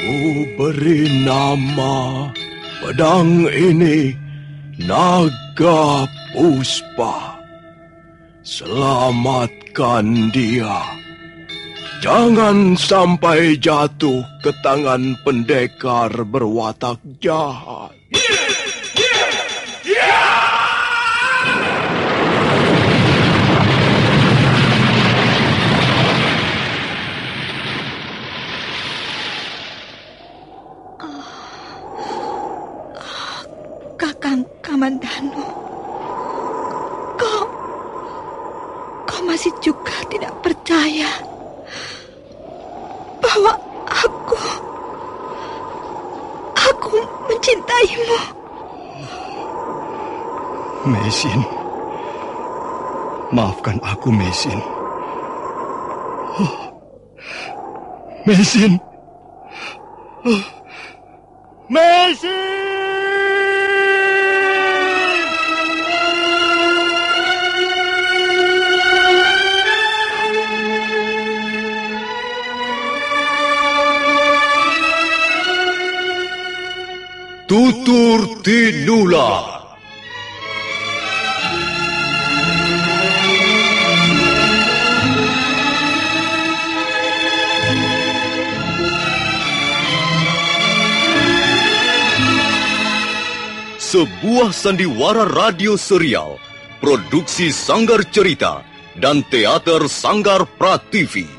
Ku beri nama pedang ini Naga Puspa. Selamatkan dia. Jangan sampai jatuh ke tangan pendekar berwatak jahat. Kakang Kamandanu, kau masih juga tidak percaya bahwa aku mencintaimu. Mesin, maafkan aku, Mesin. Mesin. Mesin! Tutur Tinula. Sebuah sandiwara radio serial, produksi Sanggar Cerita dan Teater Sanggar Prativi.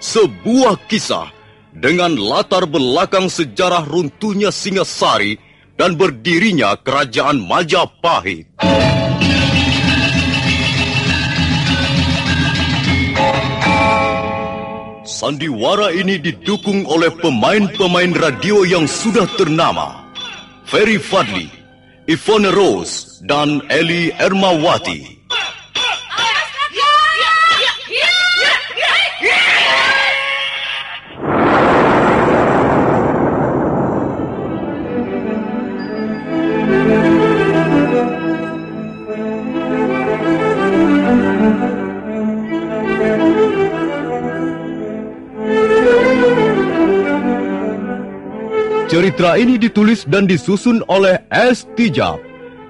Sebuah kisah dengan latar belakang sejarah runtuhnya Singasari dan berdirinya Kerajaan Majapahit. Sandiwara ini didukung oleh pemain-pemain radio yang sudah ternama. Ferry Fadli, Ivone Rose, dan Eli Ermawati. Cerita ini ditulis dan disusun oleh S. Tijab.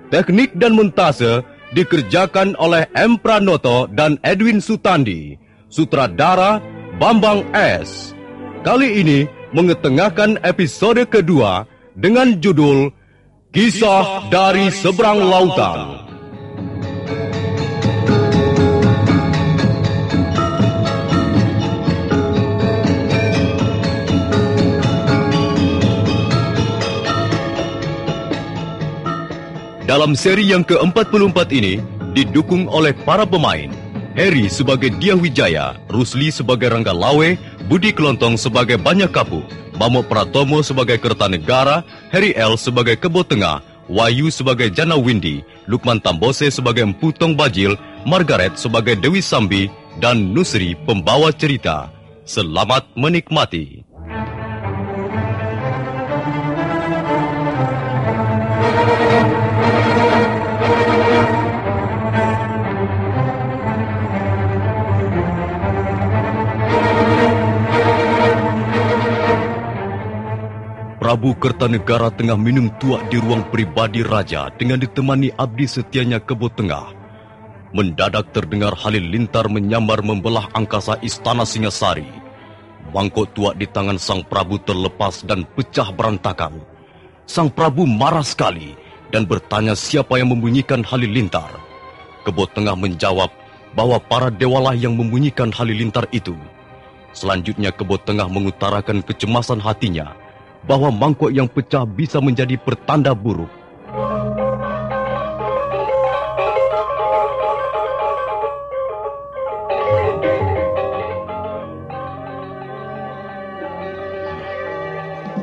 Teknik dan montase dikerjakan oleh M. Pranoto dan Edwin Sutandi. Sutradara Bambang S. Kali ini mengetengahkan episode kedua dengan judul Kisah dari Seberang Lautan. Dalam seri yang ke-44 ini didukung oleh para pemain. Heri sebagai Dyah Wijaya, Rusli sebagai Rangga Lawe, Budi Kelontong sebagai Banyak Kapu, Bamo Pratomo sebagai Kertanegara, Heri L sebagai Kebo Tengah, Wayu sebagai Jana Windy, Lukman Tambose sebagai Empu Tong Bajil, Margaret sebagai Dewi Sambi, dan Nusri pembawa cerita. Selamat menikmati. Prabu Kertanegara tengah minum tuak di ruang pribadi raja dengan ditemani abdi setianya Kebo Tengah. Mendadak terdengar halilintar menyambar membelah angkasa istana Singasari. Mangkok tuak di tangan sang Prabu terlepas dan pecah berantakan. Sang Prabu marah sekali dan bertanya siapa yang membunyikan halilintar. Kebo Tengah menjawab bahwa para dewalah yang membunyikan halilintar itu. Selanjutnya Kebo Tengah mengutarakan kecemasan hatinya bahwa mangkok yang pecah bisa menjadi pertanda buruk.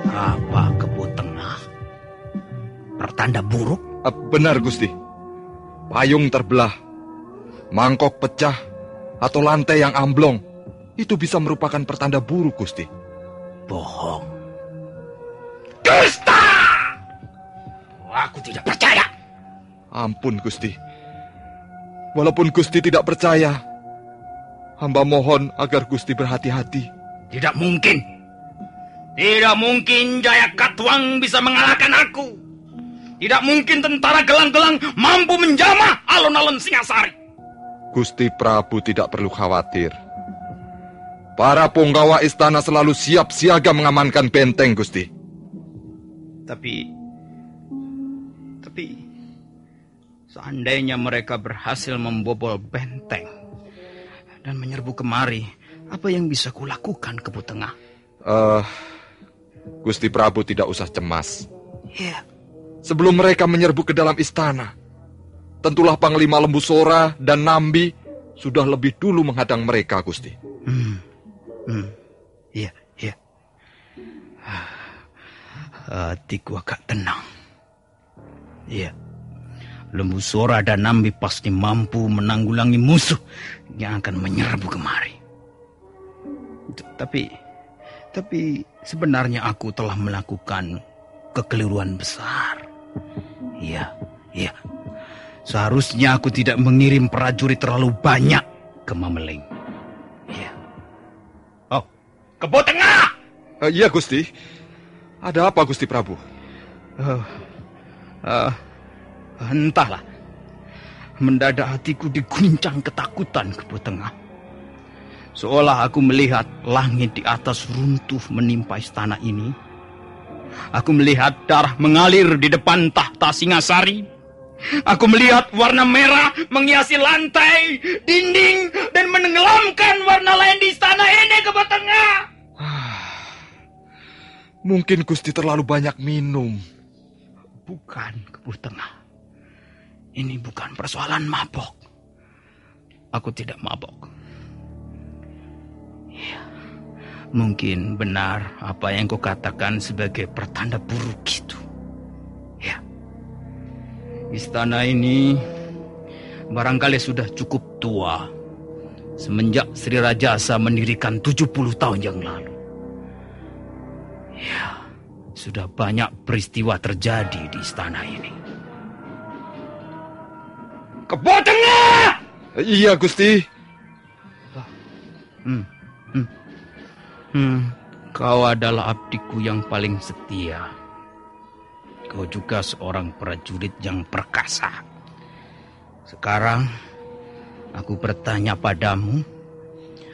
Apa Kebo Tengah? Pertanda buruk? Benar, Gusti. Payung terbelah, mangkok pecah, atau lantai yang amblong. Itu bisa merupakan pertanda buruk, Gusti. Bohong. Dusta! Aku tidak percaya. Ampun, Gusti. Walaupun Gusti tidak percaya, hamba mohon agar Gusti berhati-hati. Tidak mungkin. Tidak mungkin Jayakatwang bisa mengalahkan aku. Tidak mungkin tentara gelang-gelang mampu menjamah alun-alun Singasari. Gusti Prabu tidak perlu khawatir. Para punggawa istana selalu siap siaga mengamankan benteng, Gusti. Tapi seandainya mereka berhasil membobol benteng dan menyerbu kemari, apa yang bisa kulakukan, Kebo Tengah? Gusti Prabu tidak usah cemas. Iya. Sebelum mereka menyerbu ke dalam istana, tentulah Panglima Lembu Sora dan Nambi sudah lebih dulu menghadang mereka, Gusti. Iya. Hatiku agak tenang. Iya. Lembu Sora dan Nambi pasti mampu menanggulangi musuh yang akan menyerbu kemari. Tapi sebenarnya aku telah melakukan kekeliruan besar. Iya. Seharusnya aku tidak mengirim prajurit terlalu banyak ke Mameling. Iya. Oh, Kebo Tengah! Iya, Gusti. Ada apa, Gusti Prabu? Entahlah. Mendadak hatiku diguncang ketakutan, Kebo Tengah. Seolah aku melihat langit di atas runtuh menimpa istana ini. Aku melihat darah mengalir di depan tahta Singasari. Aku melihat warna merah menghiasi lantai, dinding, dan menenggelamkan warna lain di istana ini, Kebo Tengah. Mungkin Gusti terlalu banyak minum. Bukan, Kebo Tengah. Ini bukan persoalan mabok. Aku tidak mabok. Ya, mungkin benar apa yang kau katakan sebagai pertanda buruk itu. Ya, istana ini barangkali sudah cukup tua. Semenjak Sri Rajasa mendirikan 70 tahun yang lalu. Ya, sudah banyak peristiwa terjadi di istana ini. Kebo Tengah! Iya, Gusti. Kau adalah abdiku yang paling setia. Kau juga seorang prajurit yang perkasa. Sekarang, aku bertanya padamu,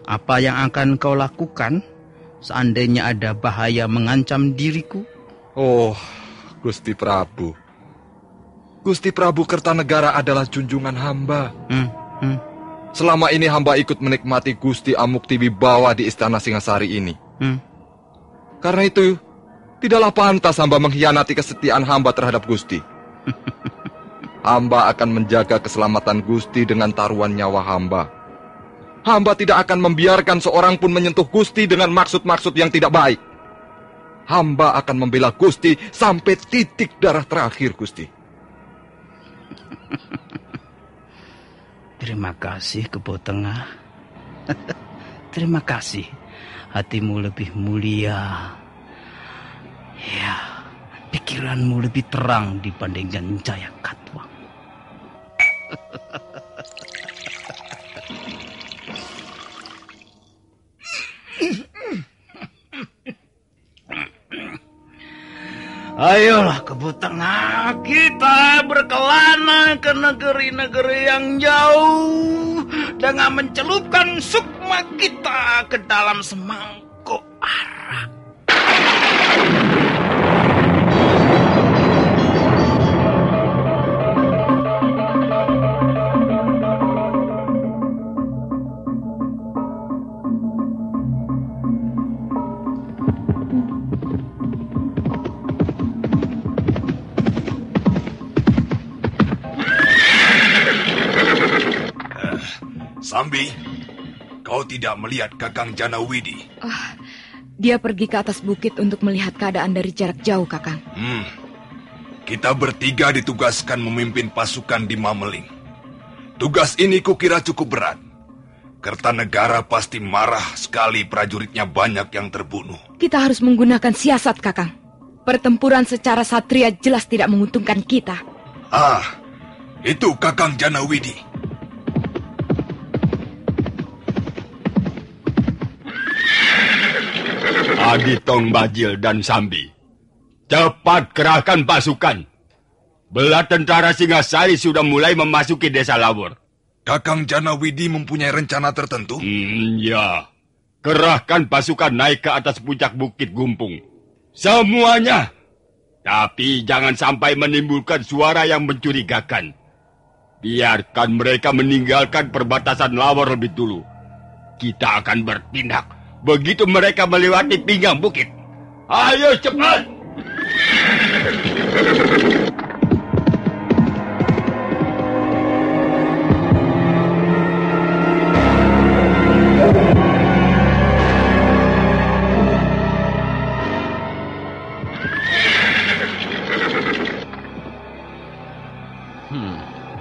apa yang akan kau lakukan seandainya ada bahaya mengancam diriku? Oh, Gusti Prabu. Gusti Prabu Kertanegara adalah junjungan hamba. Selama ini hamba ikut menikmati Gusti Amuktiwibawa di Istana Singasari ini. Karena itu, tidaklah pantas hamba mengkhianati kesetiaan hamba terhadap Gusti. Hamba akan menjaga keselamatan Gusti dengan taruhan nyawa hamba. Hamba tidak akan membiarkan seorang pun menyentuh Gusti dengan maksud-maksud yang tidak baik. Hamba akan membela Gusti sampai titik darah terakhir, Gusti. Terima kasih, Kebo Tengah. Terima kasih. Hatimu lebih mulia. Ya, pikiranmu lebih terang dibandingkan Jayakatwang. Ayolah, Kebo Tengah, kita berkelana ke negeri-negeri yang jauh dengan mencelupkan sukma kita ke dalam semangkuk arak. Sambi, kau tidak melihat Kakang Janawidi? Dia pergi ke atas bukit untuk melihat keadaan dari jarak jauh, Kakang. Kita bertiga ditugaskan memimpin pasukan di Mameling. Tugas ini kukira cukup berat. Kertanegara pasti marah sekali prajuritnya banyak yang terbunuh. Kita harus menggunakan siasat, Kakang. Pertempuran secara satria jelas tidak menguntungkan kita. Itu Kakang Janawidi. Adi Tong Bajil dan Sambi, cepat kerahkan pasukan. Bela tentara Singasari sudah mulai memasuki desa Lawor. Kakang Janawidi mempunyai rencana tertentu? Ya. Kerahkan pasukan naik ke atas puncak Bukit Gumpung. Semuanya. Tapi jangan sampai menimbulkan suara yang mencurigakan. Biarkan mereka meninggalkan perbatasan Lawor lebih dulu. Kita akan bertindak begitu mereka melewati pinggang bukit. Ayo cepat!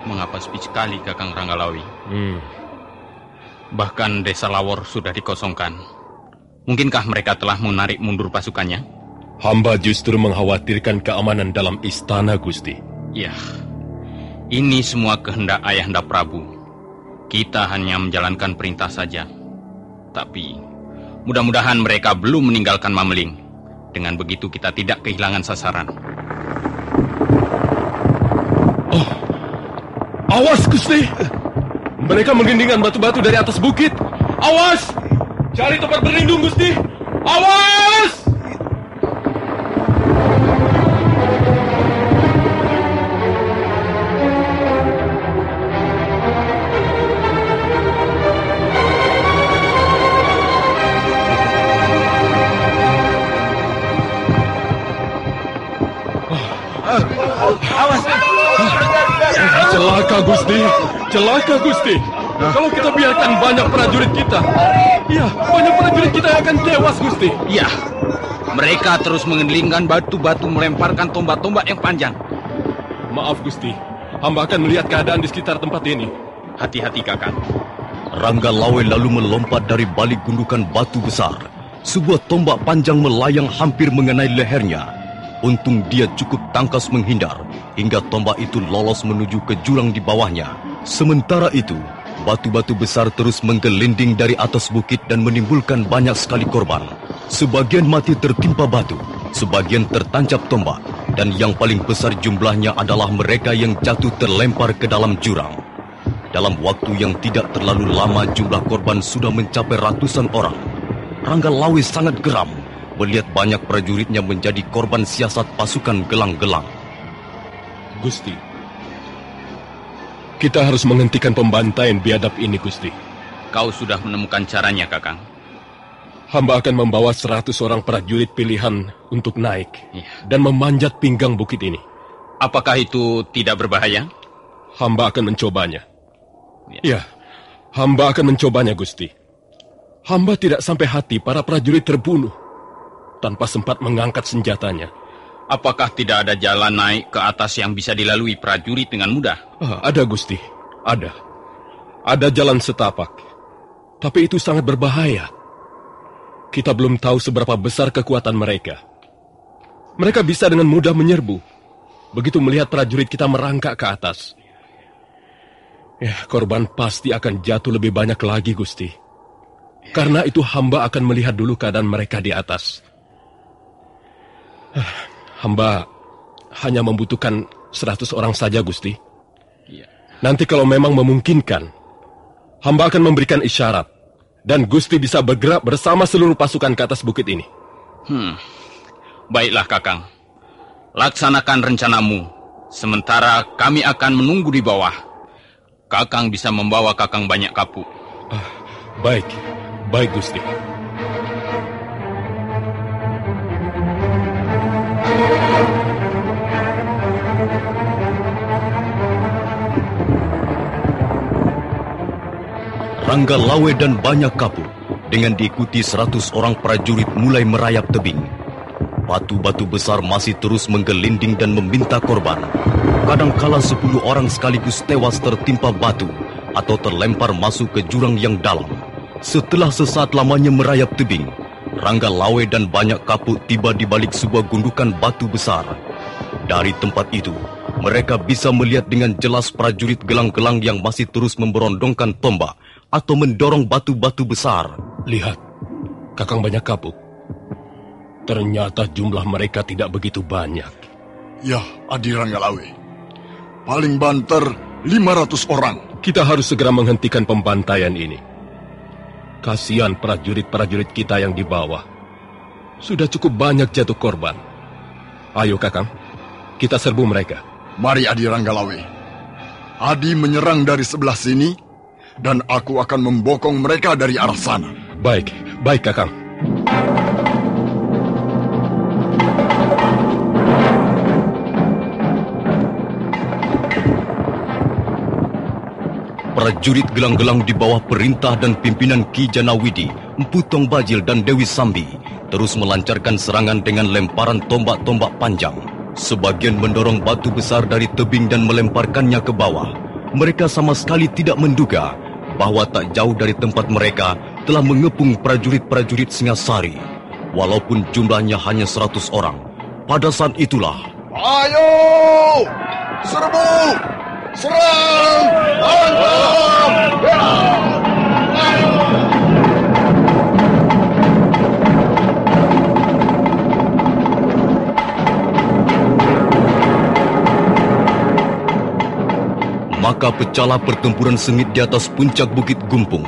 Mengapa sepi sekali Kakang Ranggalawi? Bahkan desa Lawor sudah dikosongkan. Mungkinkah mereka telah menarik mundur pasukannya? Hamba justru mengkhawatirkan keamanan dalam istana, Gusti. Ya, ini semua kehendak Ayahanda Prabu. Kita hanya menjalankan perintah saja. Tapi, mudah-mudahan mereka belum meninggalkan Mameling. Dengan begitu kita tidak kehilangan sasaran. Awas, Gusti! Mereka menggendingkan batu-batu dari atas bukit. Awas! Cari tempat berlindung, Gusti! Awas! Celaka, Gusti. Celaka, Gusti. Kalau kita biarkan banyak prajurit kita, banyak prajurit kita yang akan tewas, Gusti. Ya, mereka terus mengelingkan batu-batu, melemparkan tombak-tombak yang panjang. Maaf, Gusti. Hamba akan melihat keadaan di sekitar tempat ini. Hati-hati, Kakang. Ranggalawe lalu melompat dari balik gundukan batu besar. Sebuah tombak panjang melayang hampir mengenai lehernya. Untung dia cukup tangkas menghindar, hingga tombak itu lolos menuju ke jurang di bawahnya. Sementara itu, batu-batu besar terus menggelinding dari atas bukit dan menimbulkan banyak sekali korban. Sebagian mati tertimpa batu, sebagian tertancap tombak, dan yang paling besar jumlahnya adalah mereka yang jatuh terlempar ke dalam jurang. Dalam waktu yang tidak terlalu lama, jumlah korban sudah mencapai ratusan orang. Ranggalawe sangat geram melihat banyak prajuritnya menjadi korban siasat pasukan gelang-gelang. Gusti, kita harus menghentikan pembantaian biadab ini, Gusti. Kau sudah menemukan caranya, Kakang? Hamba akan membawa 100 orang prajurit pilihan untuk naik dan memanjat pinggang bukit ini. Apakah itu tidak berbahaya? Hamba akan mencobanya. Ya, hamba akan mencobanya, Gusti. Hamba tidak sampai hati para prajurit terbunuh tanpa sempat mengangkat senjatanya. Apakah tidak ada jalan naik ke atas yang bisa dilalui prajurit dengan mudah? Ada, Gusti. Ada. Ada jalan setapak. Tapi itu sangat berbahaya. Kita belum tahu seberapa besar kekuatan mereka. Mereka bisa dengan mudah menyerbu. Begitu melihat prajurit kita merangkak ke atas. Korban pasti akan jatuh lebih banyak lagi, Gusti. Karena itu hamba akan melihat dulu keadaan mereka di atas. Hamba hanya membutuhkan 100 orang saja, Gusti. Nanti kalau memang memungkinkan, hamba akan memberikan isyarat, dan Gusti bisa bergerak bersama seluruh pasukan ke atas bukit ini. Baiklah, Kakang. Laksanakan rencanamu. Sementara kami akan menunggu di bawah. Kakang bisa membawa Kakang banyak kapuk. Baik. Baik, Gusti. Ranggalawe dan banyak kapuk dengan diikuti 100 orang prajurit mulai merayap tebing. Batu-batu besar masih terus menggelinding dan meminta korban. Kadangkala 10 orang sekaligus tewas tertimpa batu atau terlempar masuk ke jurang yang dalam. Setelah sesaat lamanya merayap tebing, Ranggalawe dan banyak kapuk tiba di balik sebuah gundukan batu besar. Dari tempat itu, mereka bisa melihat dengan jelas prajurit gelang-gelang yang masih terus memberondongkan tombak atau mendorong batu-batu besar. Lihat, Kakang banyak kapuk. Ternyata jumlah mereka tidak begitu banyak. Ya, Adi Ranggalawe. Paling banter 500 orang. Kita harus segera menghentikan pembantaian ini. Kasihan prajurit-prajurit kita yang di bawah. Sudah cukup banyak jatuh korban. Ayo Kakang, kita serbu mereka. Mari Adi Ranggalawe. Adi menyerang dari sebelah sini, dan aku akan membokong mereka dari arah sana. Baik Kakang. Prajurit gelang-gelang di bawah perintah dan pimpinan Ki Janawidi, Empu Tong Bajil dan Dewi Sambi terus melancarkan serangan dengan lemparan tombak-tombak panjang. Sebagian mendorong batu besar dari tebing dan melemparkannya ke bawah. Mereka sama sekali tidak menduga bahwa tak jauh dari tempat mereka telah mengepung prajurit-prajurit Singasari. Walaupun jumlahnya hanya 100 orang, pada saat itulah... Ayo! Serbu! Serang! Hantam! Maka pecahlah pertempuran sengit di atas puncak Bukit Gumpung.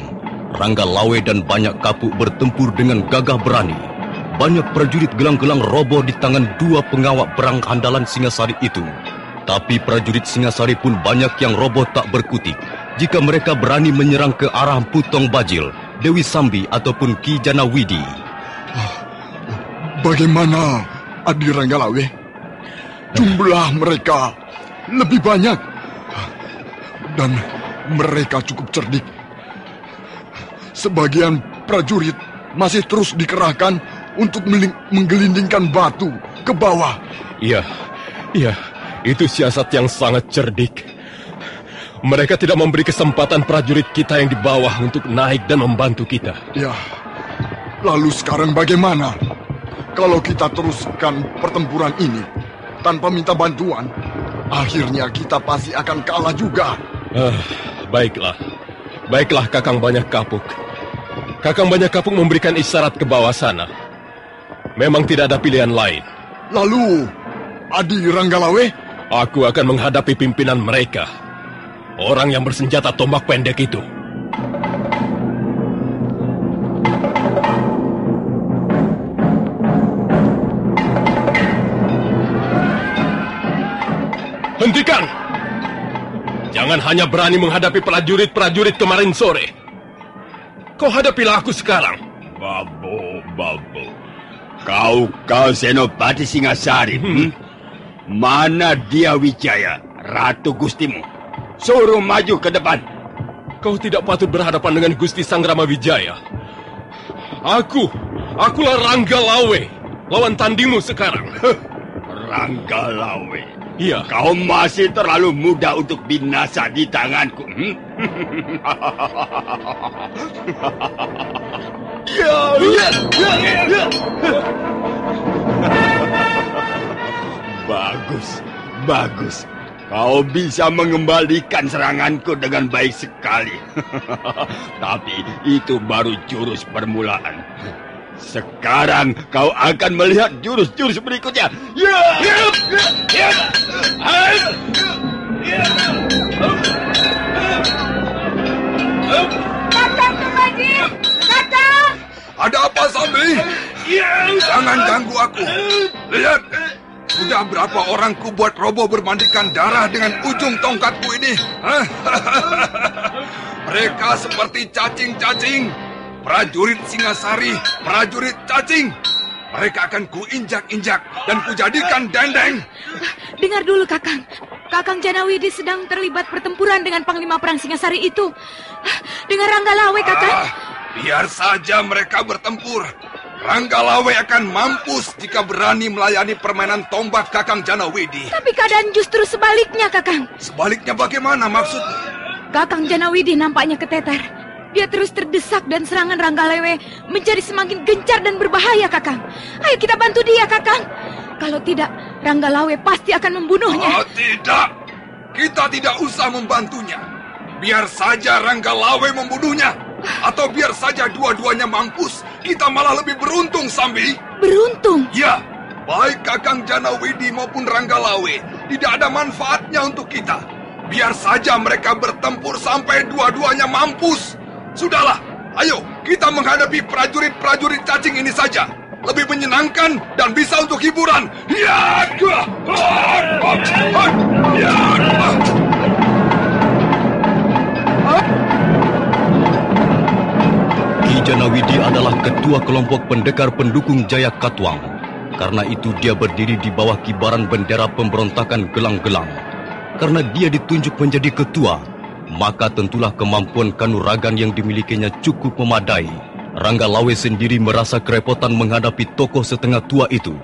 Ranggalawe dan banyak kapuk bertempur dengan gagah berani. Banyak prajurit gelang-gelang roboh di tangan dua pengawal perang andalan Singasari itu. Tapi prajurit Singasari pun banyak yang roboh tak berkutik jika mereka berani menyerang ke arah Empu Tong Bajil, Dewi Sambi ataupun Ki Janawidi. Bagaimana, Adi Ranggalawe? Jumlah mereka lebih banyak. Dan mereka cukup cerdik. Sebagian prajurit masih terus dikerahkan untuk menggelindingkan batu ke bawah. Iya. Itu siasat yang sangat cerdik. Mereka tidak memberi kesempatan prajurit kita yang di bawah untuk naik dan membantu kita. Ya, lalu sekarang bagaimana? Kalau kita teruskan pertempuran ini tanpa minta bantuan, akhirnya kita pasti akan kalah juga. Baiklah Kakang Banyak Kapuk. Kakang Banyak Kapuk memberikan isyarat ke bawah sana. Memang tidak ada pilihan lain. Lalu, Adi Ranggalawe? Aku akan menghadapi pimpinan mereka. Orang yang bersenjata tombak pendek itu. Hentikan! Jangan hanya berani menghadapi prajurit-prajurit kemarin sore. Kau hadapilah aku sekarang. Babo. Kau Senopati Singasari. Mana dia Wijaya, Ratu Gustimu? Suruh maju ke depan. Kau tidak patut berhadapan dengan Gusti Sangrama Wijaya. Akulah Ranggalawe, lawan tandingmu sekarang. Ranggalawe? Iya. Kau masih terlalu muda untuk binasa di tanganku. Bagus. Kau bisa mengembalikan seranganku dengan baik sekali. Tapi itu baru jurus permulaan. Sekarang kau akan melihat jurus-jurus berikutnya. Kakang Bajil! Kakang! Ada apa, Sambi? Jangan ganggu aku. Lihat, sudah berapa orang ku buat roboh bermandikan darah dengan ujung tongkatku ini? Mereka seperti cacing-cacing. Prajurit Singasari, prajurit cacing. Mereka akan kuinjak-injak dan kujadikan dendeng. Dengar dulu, Kakang. Kakang Janawidi sedang terlibat pertempuran dengan Panglima Perang Singasari itu. Dengan Ranggalawe, Kakang. Biar saja mereka bertempur. Ranggalawe akan mampus jika berani melayani permainan tombak Kakang Janawidi. Tapi keadaan justru sebaliknya, Kakang. Sebaliknya bagaimana maksudmu? Kakang Janawidi nampaknya keteter. Dia terus terdesak dan serangan Ranggalawe menjadi semakin gencar dan berbahaya, Kakang. Ayo kita bantu dia, Kakang. Kalau tidak, Ranggalawe pasti akan membunuhnya. Tidak. Kita tidak usah membantunya. Biar saja Ranggalawe membunuhnya. Atau biar saja dua-duanya mampus, kita malah lebih beruntung, Sambi. Beruntung? Ya, baik Kakang Janawidi maupun Ranggalawe, tidak ada manfaatnya untuk kita. Biar saja mereka bertempur sampai dua-duanya mampus. Sudahlah, ayo kita menghadapi prajurit-prajurit cacing ini saja. Lebih menyenangkan dan bisa untuk hiburan. Ya, Ki Janawidi adalah ketua kelompok pendekar pendukung Jaya Katwang. Karena itu dia berdiri di bawah kibaran bendera pemberontakan Gelang-Gelang. Karena dia ditunjuk menjadi ketua, maka tentulah kemampuan kanuragan yang dimilikinya cukup memadai. Ranggalawe sendiri merasa kerepotan menghadapi tokoh setengah tua itu.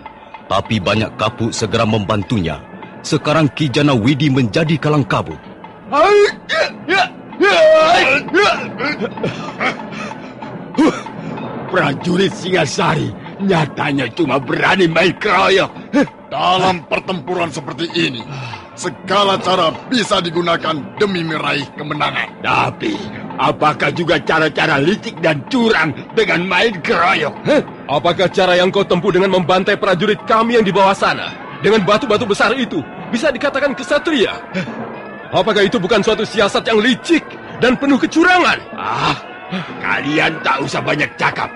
Tapi banyak kapuk segera membantunya. Sekarang Ki Janawidi menjadi kalang kabut. Prajurit Singasari nyatanya cuma berani main keroyok. Dalam pertempuran seperti ini, segala cara bisa digunakan demi meraih kemenangan. Tapi, apakah juga cara-cara licik dan curang dengan main keroyok? Apakah cara yang kau tempuh dengan membantai prajurit kami yang di bawah sana, dengan batu-batu besar itu, bisa dikatakan kesatria? Apakah itu bukan suatu siasat yang licik dan penuh kecurangan? Kalian tak usah banyak cakap.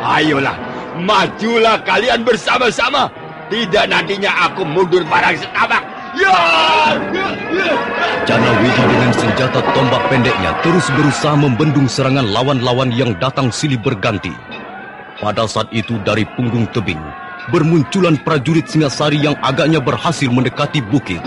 Ayolah, majulah kalian bersama-sama. Tidak nantinya aku mundur barang setapak. Janawidi dengan senjata tombak pendeknya terus berusaha membendung serangan lawan-lawan yang datang silih berganti. Pada saat itu dari punggung tebing, bermunculan prajurit Singasari yang agaknya berhasil mendekati bukit.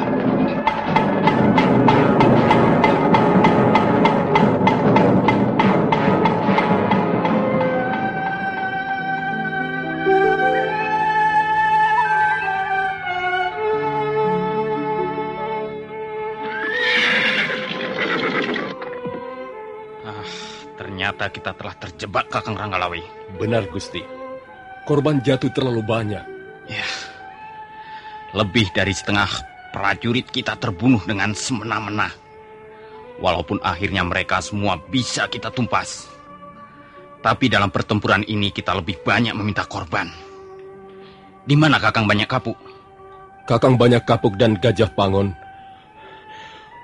Ternyata kita telah terjebak, Kakang Ranggalawe. Benar, Gusti. Korban jatuh terlalu banyak. Ya, lebih dari setengah prajurit kita terbunuh dengan semena-mena. Walaupun akhirnya mereka semua bisa kita tumpas. Tapi dalam pertempuran ini kita lebih banyak meminta korban. Di mana Kakang Banyak Kapuk? Kakang Banyak Kapuk dan Gajah Pangon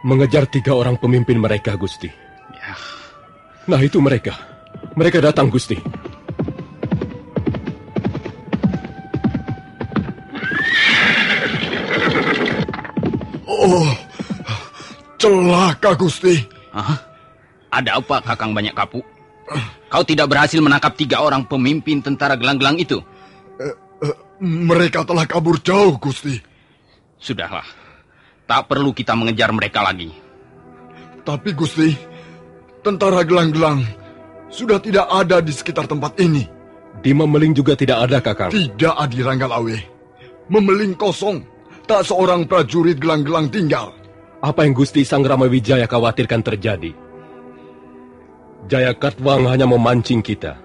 mengejar 3 orang pemimpin mereka, Gusti. Ya. Nah, itu mereka. Mereka datang, Gusti. Oh, celaka, Gusti. Ada apa, Kakang Banyak Kapuk? Kau tidak berhasil menangkap 3 orang pemimpin tentara Gelang-Gelang itu? Mereka telah kabur jauh, Gusti. Sudahlah. Tak perlu kita mengejar mereka lagi. Tapi, Gusti, tentara Gelang-Gelang sudah tidak ada di sekitar tempat ini. Di Memeling juga tidak ada, Kakang. Tidak, Adi Ranggalawe. Memeling kosong. Tak seorang prajurit Gelang-Gelang tinggal. Apa yang Gusti Sang Ramawijaya khawatirkan terjadi? Jaya Katwang hanya memancing kita.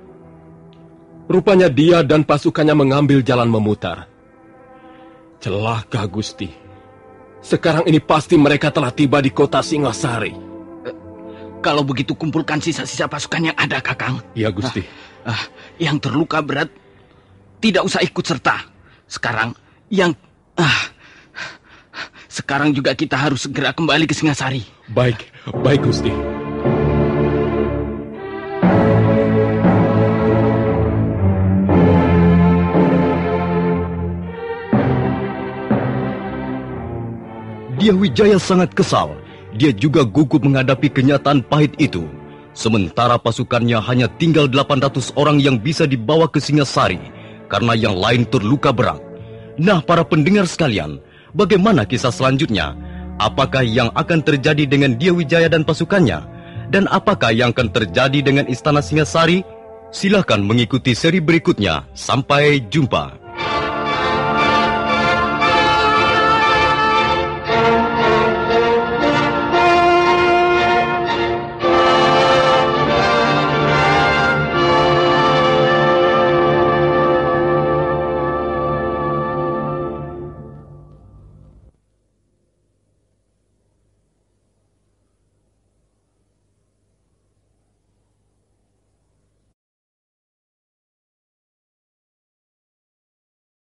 Rupanya dia dan pasukannya mengambil jalan memutar. Celaka, Gusti. Sekarang ini pasti mereka telah tiba di kota Singasari. Kalau begitu kumpulkan sisa-sisa pasukan yang ada, Kakang. Iya, Gusti. Yang terluka berat tidak usah ikut serta. Sekarang juga kita harus segera kembali ke Singasari. Baik, Gusti. Dyawijaya sangat kesal. Dia juga gugup menghadapi kenyataan pahit itu. Sementara pasukannya hanya tinggal 800 orang yang bisa dibawa ke Singasari karena yang lain terluka berat. Nah, para pendengar sekalian, bagaimana kisah selanjutnya? Apakah yang akan terjadi dengan Dyawijaya dan pasukannya? Dan apakah yang akan terjadi dengan Istana Singasari? Silakan mengikuti seri berikutnya. Sampai jumpa.